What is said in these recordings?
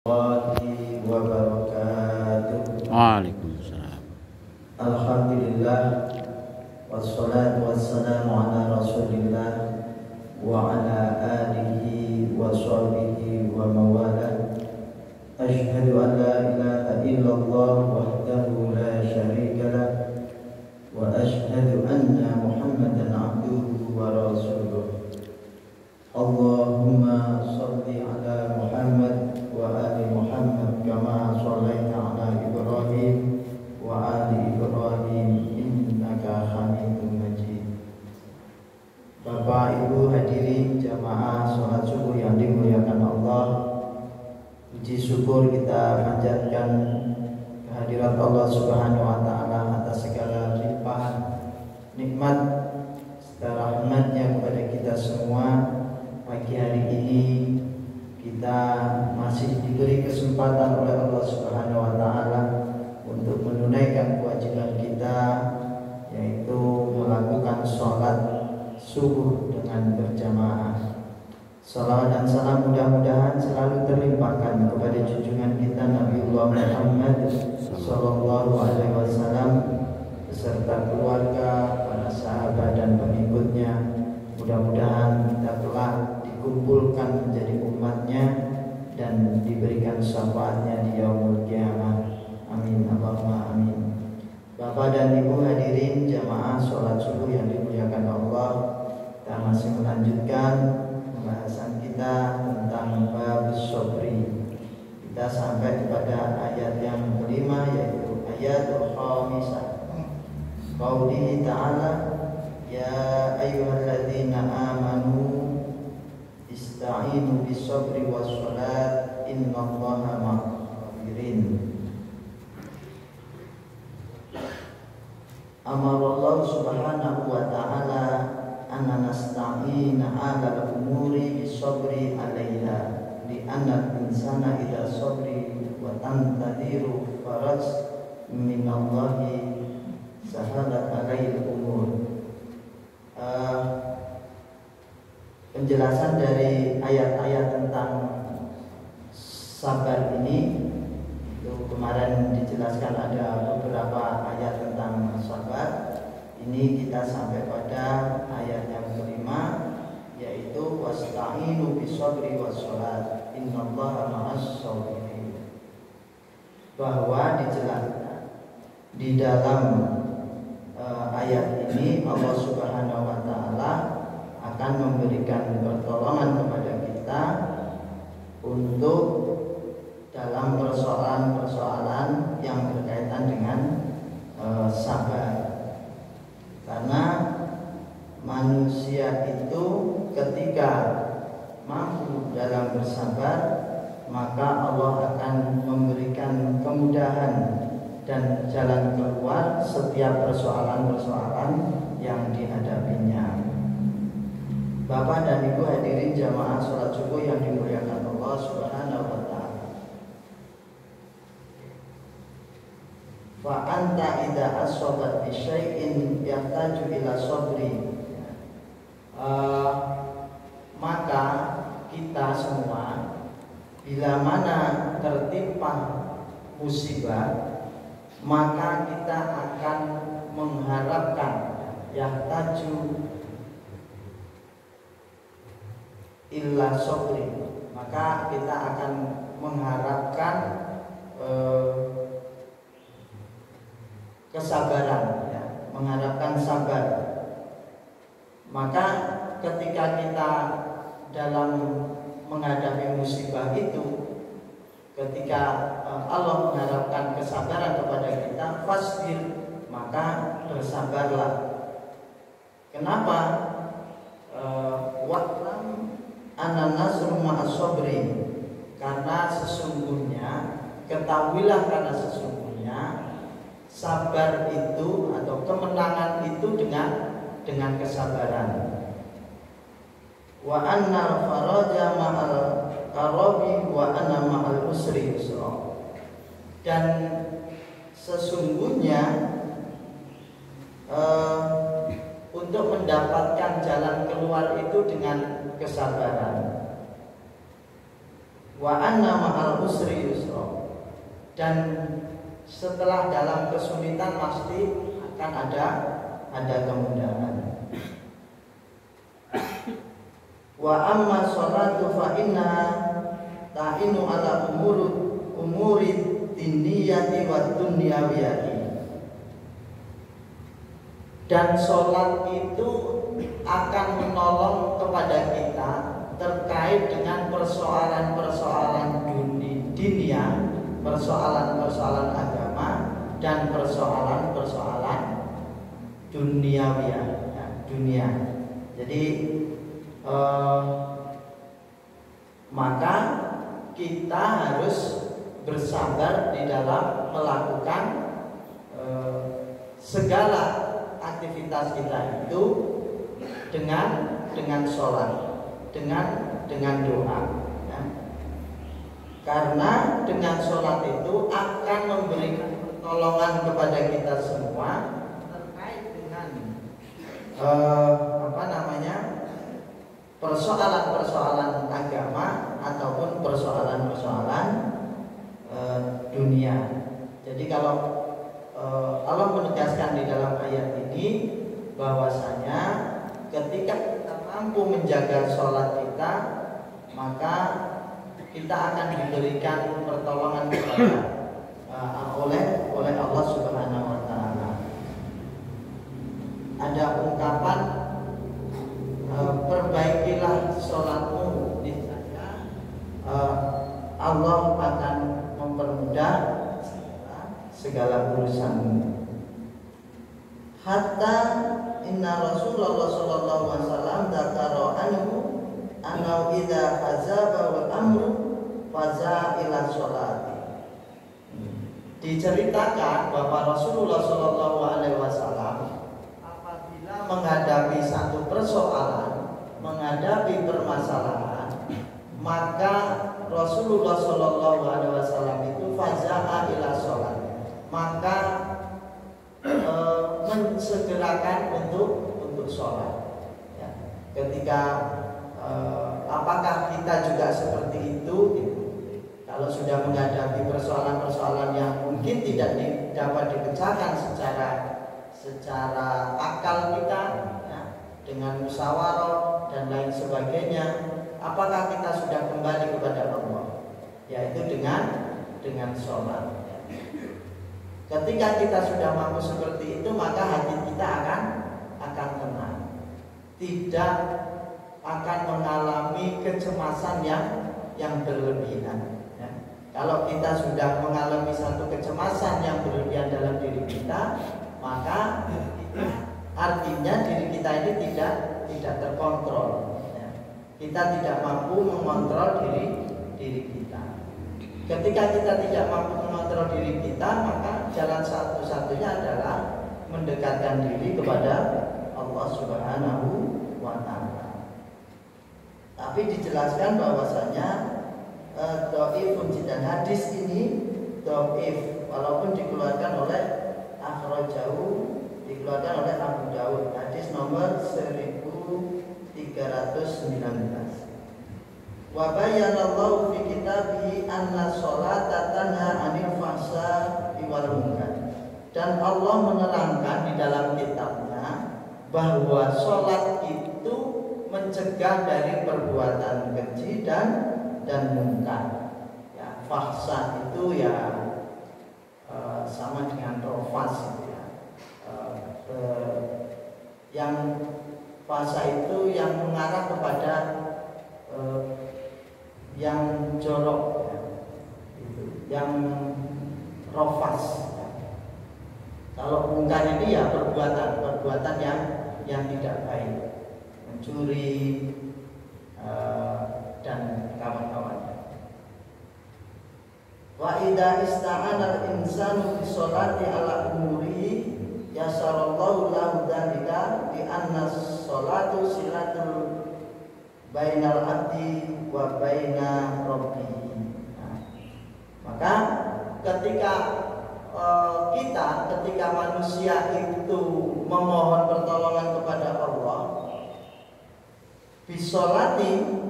warahmatullahi wabarakatuh. Waalaikumsalam. Alhamdulillah, wassalatu wassalamu ala rasulillah wa ala alihi wa sahbihi wa mawala. Ashhadu an la ilaha illallah wahdahu la syarika lah, wa ashhadu anna Muhammadan abduhu wa rasuluh. Allahumma salli ala Muhammad wa ali Muhammad kama shallaita ala Ibrahim wa ali Ibrahim innaka Hamidum Majid. Bapak Ibu hadirin jamaah salat subuh yang dimuliakan Allah, puji syukur kita panjatkan kehadirat Allah Subhanahu wa taala atas segala limpahan nikmat serta rahmatnya kepada kita semua. Pagi hari ini kita masih diberi kesempatan oleh Allah Subhanahu wa taala untuk menunaikan kewajiban kita, yaitu melakukan sholat subuh dengan berjamaah. Salawat dan salam mudah-mudahan selalu terlimpahkan kepada junjungan kita Nabiullah Muhammad sallallahu alaihi wasallam beserta keluarga, para sahabat dan pengikutnya. Mudah-mudahan kita telah dikumpulkan menjadi umatnya dan diberikan syafaatnya di yaumul qiyamah. Amin Allahumma amin. Bapak dan Ibu hadirin jamaah sholat subuh yang dimuliakan Allah, kita masih melanjutkan pembahasan kita tentang bab sobri. Kita sampai kepada ayat yang kelima, yaitu ayat al-khamisah. Qaulihi ta'ala, ya ayyuhalladzina amanu ista'inu bis-sabri was-salat innallaha ma'as-sabirin. Amarallahu subhanahu wa ta'ala anna nasta'ina 'alal umuri bis-sabri 'alaiha li'anna al-insana idza sabri wa tantadiru faraj minallahi sahalat 'alaihil umur. Penjelasan dari ayat-ayat tentang sabar ini, itu kemarin dijelaskan ada beberapa ayat tentang sabar. Ini kita sampai pada ayat yang kelima, yaitu wasta'inu bis-sabri was-salat innallaha ma'as-sabirin. Bahwa dijelaskan di dalam ayat ini Allah Subhanahu wa taala akan memberikan pertolongan kepada kita untuk dalam persoalan-persoalan yang berkaitan dengan sabar. Karena manusia itu ketika mampu dalam bersabar, maka Allah akan memberikan kemudahan dan jalan keluar setiap persoalan-persoalan yang dihadapinya. Bapak dan Ibu hadirin jamaah sholat subuh yang dimuliakan Allah Subhanahu wa ta'ala. Fa anta idza asabat bi syai'in yahtaju ila sabri. Maka kita semua bila mana tertimpa musibah, maka kita akan mengharapkan yahtaju illa sabri, maka kita akan mengharapkan kesabaran, ya, mengharapkan sabar. Maka ketika kita dalam menghadapi musibah itu, ketika Allah mengharapkan kesabaran kepada kita, fasbir, maka bersabarlah. Kenapa? Wa'lam anna nasru ma'as sabri, karena sesungguhnya, ketahuilah karena sesungguhnya sabar itu atau kemenangan itu dengan kesabaran. Wa anna faraja ma'al karabi wa anna ma'al usri yusra. Dan sesungguhnya untuk mendapatkan jalan keluar itu dengan kesabaran. wa anna ma'al usri yusra, dan setelah dalam kesulitan pasti akan ada kemudahan. Wa amma sholatu fa inna ta'inu ala umuri diniyati wa dunyawiyati, dan sholat itu akan menolong kepada kita terkait dengan persoalan-persoalan dunia, persoalan-persoalan agama, dan persoalan-persoalan duniawiyah, ya, dunia. Jadi maka kita harus bersabar di dalam melakukan segala aktivitas kita itu dengan sholat, dengan doa, ya. Karena dengan sholat itu akan memberikan pertolongan kepada kita semua terkait dengan persoalan-persoalan agama ataupun persoalan-persoalan dunia. Jadi kalau Allah menegaskan di dalam ayat ini bahwasanya ketika kita mampu menjaga sholat kita, maka kita akan diberikan pertolongan oleh Allah Subhanahu wa taala. Ada ungkapan perbaikilah sholatmu, niscaya Allah akan mempermudah segala urusanmu. Hatta inna Rasulullah sallallahu alaihi wasallam dzakara anhu anna idza hazaba wal amru faza ila sholati. Diceritakan bahwa Rasulullah sallallahu alaihi wasallam apabila menghadapi satu persoalan, menghadapi permasalahan, maka Rasulullah sallallahu alaihi wasallam itu faza'a ila sholat, maka mensegerakan untuk sholat, ya. Ketika apakah kita juga seperti itu, gitu. Kalau sudah menghadapi persoalan-persoalan yang mungkin tidak dapat dipecahkan secara akal kita, ya, dengan musyawarah dan lain sebagainya, apakah kita sudah kembali kepada Allah? Yaitu dengan sholat. Ketika kita sudah mampu seperti itu, maka hati kita akan tenang, tidak akan mengalami kecemasan yang berlebihan. Ya. Kalau kita sudah mengalami satu kecemasan yang berlebihan dalam diri kita, maka artinya diri kita ini tidak terkontrol. Ya. Kita tidak mampu mengontrol diri kita. Ketika kita tidak mampu mengontrol diri kita, maka jalan satu-satunya adalah mendekatkan diri kepada Allah Subhanahu wa ta'ala. Tapi dijelaskan bahwasanya dhaifun jiddan, hadis ini dhaif walaupun dikeluarkan oleh dikeluarkan oleh Abu Dawud, hadis nomor 1319. Wa bayyanallahu fi kitabihi anna sholata tanha 'anil fahsya'i wal munkar. Dan Allah menerangkan di dalam kitabnya bahwa sholat itu mencegah dari perbuatan keji dan munkar. Ya, fahsya itu ya sama dengan rofas, ya. Yang fahsya itu yang mengarah kepada yang jorok, ya, gitu. Yang rofas, ya. Kalau mungkar ini ya perbuatan yang tidak baik, mencuri dan kawan-kawannya. Wa idza ista'ana al-insanu bi sholati ala umuri yasarallahu lahu dzalika bi anna sholatu silatul bainal abdi wa baina rabbih. Nah, maka ketika manusia itu memohon pertolongan kepada Allah, bisolati,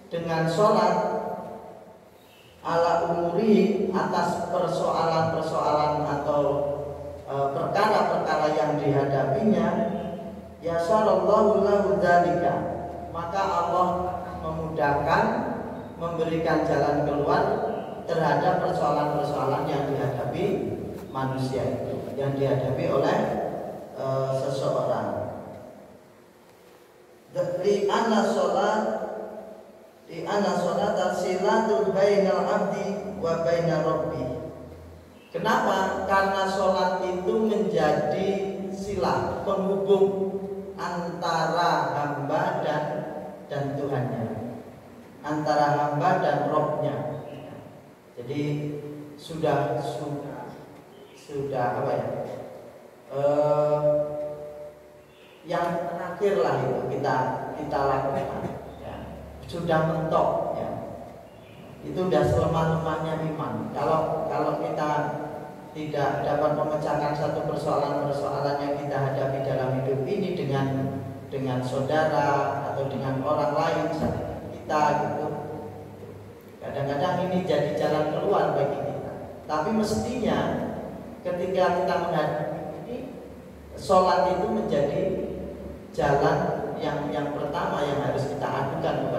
dengan sholat, ala umuri atas persoalan-persoalan atau perkara-perkara yang dihadapinya, yasarallahu lahu dzalika, maka Allah memudahkan, memberikan jalan keluar terhadap persoalan-persoalan yang dihadapi manusia itu, yang dihadapi oleh seseorang. Li anna sholata silatul bainal abdi wa bainar rabbi. Kenapa? Karena sholat itu menjadi silah penghubung antara hamba dan Tuhannya, antara hamba dan Rabb-nya. Jadi sudah apa ya? Yang terakhir lah itu kita lakukan. Ya. Sudah mentok. Ya. Itu sudah selemah-lemahnya iman. Kalau kita tidak dapat memecahkan satu persoalan-persoalan yang kita hadapi dalam hidup ini dengan saudara atau dengan orang lain kita gitu, kadang-kadang ini jadi jalan keluar bagi kita. Tapi mestinya ketika kita menghadapi ini, sholat itu menjadi jalan yang pertama yang harus kita adukan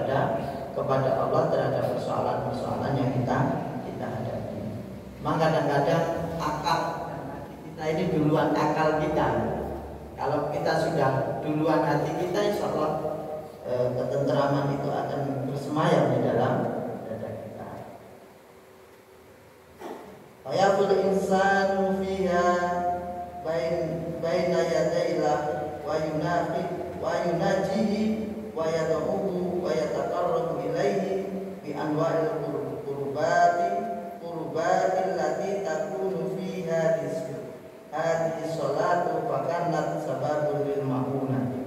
kepada Allah terhadap persoalan-persoalan yang kita hadapi. Maka kadang-kadang akal kita ini duluan akal kita. Kalau kita sudah duluan hati kita, insya Allah ketenteraman itu akan bersemayam di dalam dada kita. Fayaqul insanu fiha baina yadayillah wa yunajihi wa yad'uhu wa yataqarrabu ilaihi bi anwa'il qurbati allati takunu fi hadhihi sholatu fakanat sababun lil ma'unati.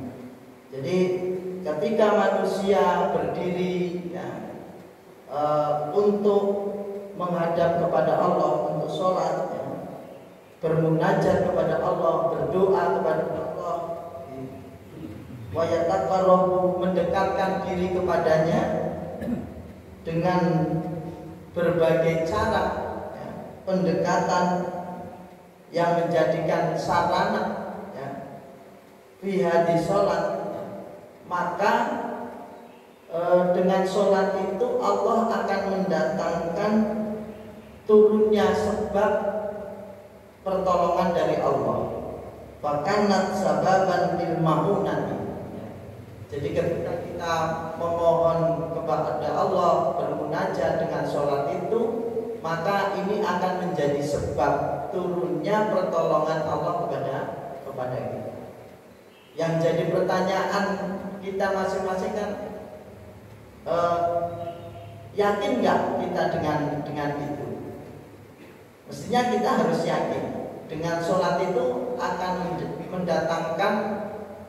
Jadi ketika manusia berdiri ya, untuk menghadap kepada Allah, untuk sholat ya, bermunajat kepada Allah, berdoa kepada Allah, wa yataqarrabu, mendekatkan diri kepadanya dengan berbagai cara ya, pendekatan yang menjadikan sarana ya, fi hadis sholat ya, maka dengan sholat itu Allah akan mendatangkan turunnya sebab pertolongan dari Allah. Fakanat sababan lil ma'unati. Jadi ketika kita memohon kepada Allah, bermunajat dengan sholat itu, maka ini akan menjadi sebab turunnya pertolongan Allah kepada kita. Yang jadi pertanyaan kita masing-masing kan, yakin nggak kita dengan itu? Mestinya kita harus yakin dengan sholat itu akan mendatangkan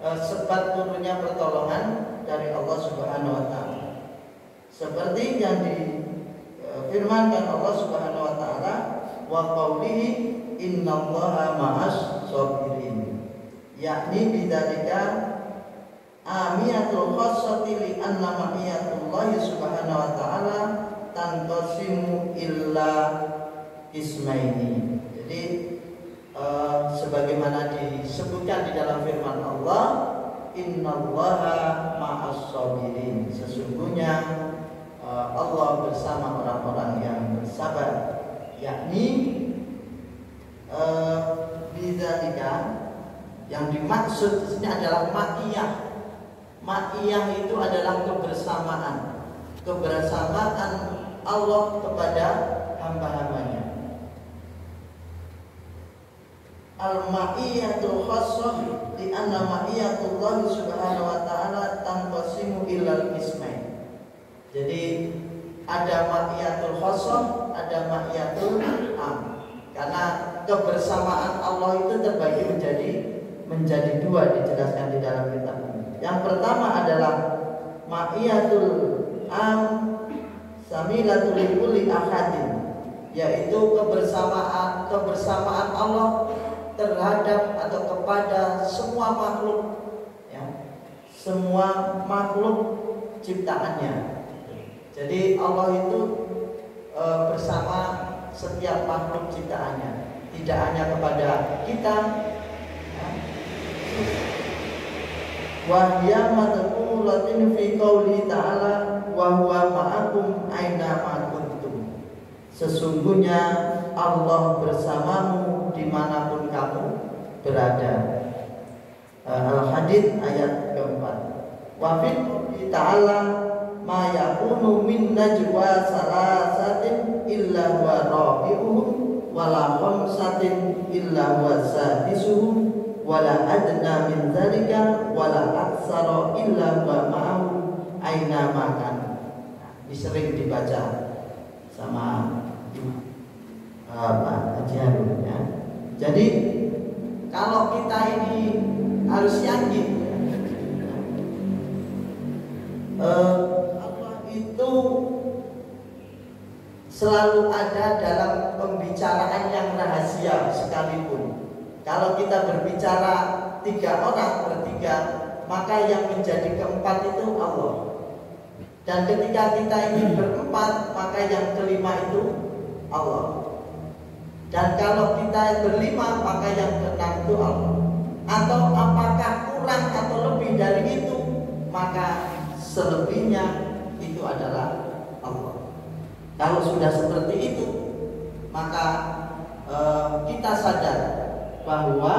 sebab turunnya pertolongan dari Allah Subhanahu wa taala. Seperti yang difirmankan Allah Subhanahu wa taala, wa qaulihi innallaha ma'as shabirin. Yakni bidzalika amiyatul khassati li anna ma'iyatullahi Subhanahu wa taala tanqasimu illa ismaini. Jadi sebagaimana disebutkan di dalam firman Allah, innallaha ma'as shabirin, sesungguhnya Allah bersama orang-orang yang bersabar. Yakni bidzalika, yang dimaksud di sini adalah ma'iyah. Ma'iyah itu adalah kebersamaan Allah kepada hamba-hambanya. Al-ma'iyatul khassah li anna ma'iyatullah subhanahu wa ta'ala tanqasimu ilal ismain. Jadi ada ma'iyatul khassah, ada ma'iyatul am. Karena kebersamaan Allah itu terbagi menjadi dua, dijelaskan di dalam kitab ini. Yang pertama adalah ma'iyatul am samilatul likulli ahadin, yaitu kebersamaan Allah terhadap atau kepada semua makhluk ya, semua makhluk ciptaannya. Jadi Allah itu bersama setiap makhluk ciptaannya, tidak hanya kepada kita. Wa hiya madhkuratin fi qouli ta'ala wa huwa ma'akum aina ma kuntum. Sesungguhnya Allah bersamamu dimanapun kamu berada. Al-Hadid ayat keempat. Wa fi qouli ta'ala ma yakunu min najwa salasatin illa huwa rabi'uhum wala khamsatin illa huwa sadisuhum wala adna min dzalika wala aksara illa huwa ma'ahu aina makan. Ini sering dibaca sama Pak Haji Harun ya. Jadi kalau kita ini harus yakin Allah itu selalu ada dalam pembicaraan yang rahasia sekalipun. Kalau kita berbicara 3 orang bertiga, maka yang menjadi keempat itu Allah. Dan ketika kita ini berempat, maka yang kelima itu Allah. Dan kalau kita berlima, maka yang keenam itu Allah. Atau apakah kurang atau lebih dari itu, maka selebihnya itu adalah Allah. Kalau sudah seperti itu, maka kita sadar bahwa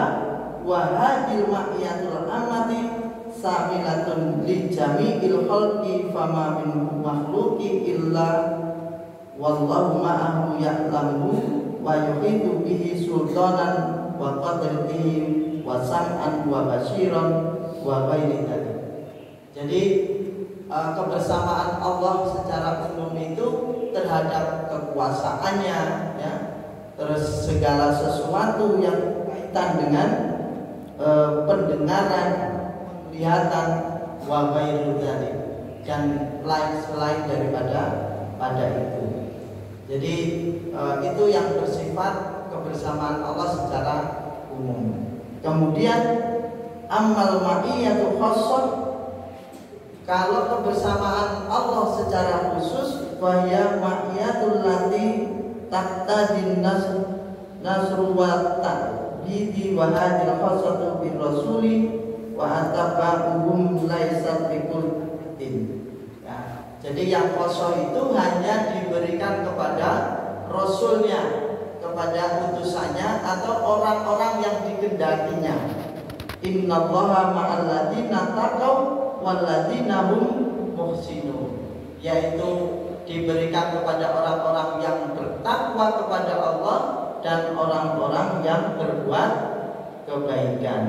wahadil ma'iyatul amati samilatun li jami'il khalqi fama min makhluqi illa wallahu ma'ahu ya'lamu wa yuhitu bihi sultanan wa qadratihi wa sam'an wa basyiran wa ghairi dzalik. Jadi kebersamaan Allah secara umum itu terhadap kekuasaannya ya, terus segala sesuatu yang dengan pendengaran, penglihatan, wa ghairu dzalik, dan lain selain daripada itu. Jadi itu yang bersifat kebersamaan Allah secara umum. Kemudian amal ma'iyatu khassah, kalau kebersamaan Allah secara khusus, fa ya ma'iyatul lati taqtadin nasru wa ta'didi wa hadil khassatu bir rasuli wa ataba'uhum laisa bikultin. Ya, jadi yang khassah itu hanya diberikan kepada rasulnya, kepada utusannya atau orang-orang yang dikehendakinya. Innallaha ma'al ladzina taqaw wal ladzina hum muhsinun, yaitu diberikan kepada orang-orang yang bertakwa kepada Allah dan orang-orang yang berbuat kebaikan.